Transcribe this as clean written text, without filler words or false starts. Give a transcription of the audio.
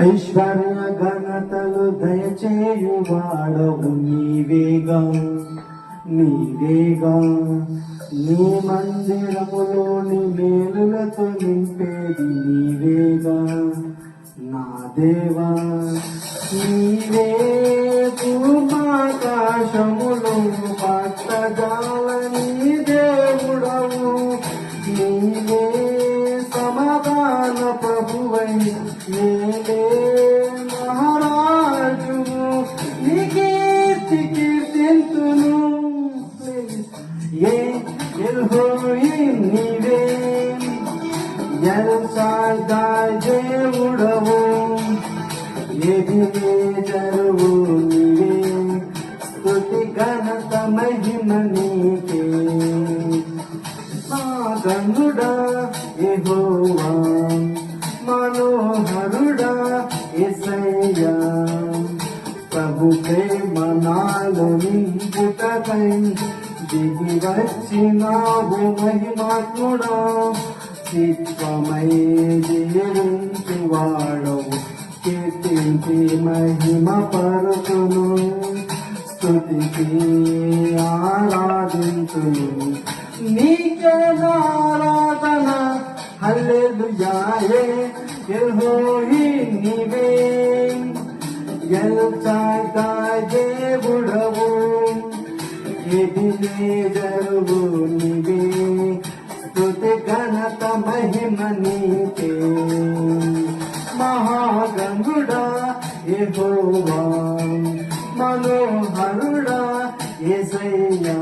ఐశ్వర్య ఘనతలు దయచేయువాడవు నీవేగా నీవేగా. నీ మందిరములోని మేలులతో నింపేది నీవేగా నా దేవా. నీవే భూమాకాశములు పట్టజాలని దేవుడవు. నీవే సమాధాన ప్రభువై నేనే మహారాజు. నీ కీర్తి కీర్తింతును నీవే ఎల్షాదాయ్ దేవుడవు. ఎబినేజరు నీవే స్తుతి ఘనత మహిమ నీకే. గనుడా యెహోవా మనోహరుడా యేసయ్యా. ప్రభు ప్రేమ నాలో నింపుటకై దిగి వచ్చినావు మహిమాత్ముడా. చిత్వమై జీవించువాడవు కీర్తించి మహిమ పరుతును. స్తుతికి ఆరాధించును నీకే ఆరాధన. హల్లెలూయా యెహోవా నీవే ఎల్షాదాయ్ దేవుడవు. ఎబినేజరు నీవే స్తుతి ఘనత మహిమ నీకే. మహాగణుడా యెహోవా మనోహరుడా యేసయ్యా.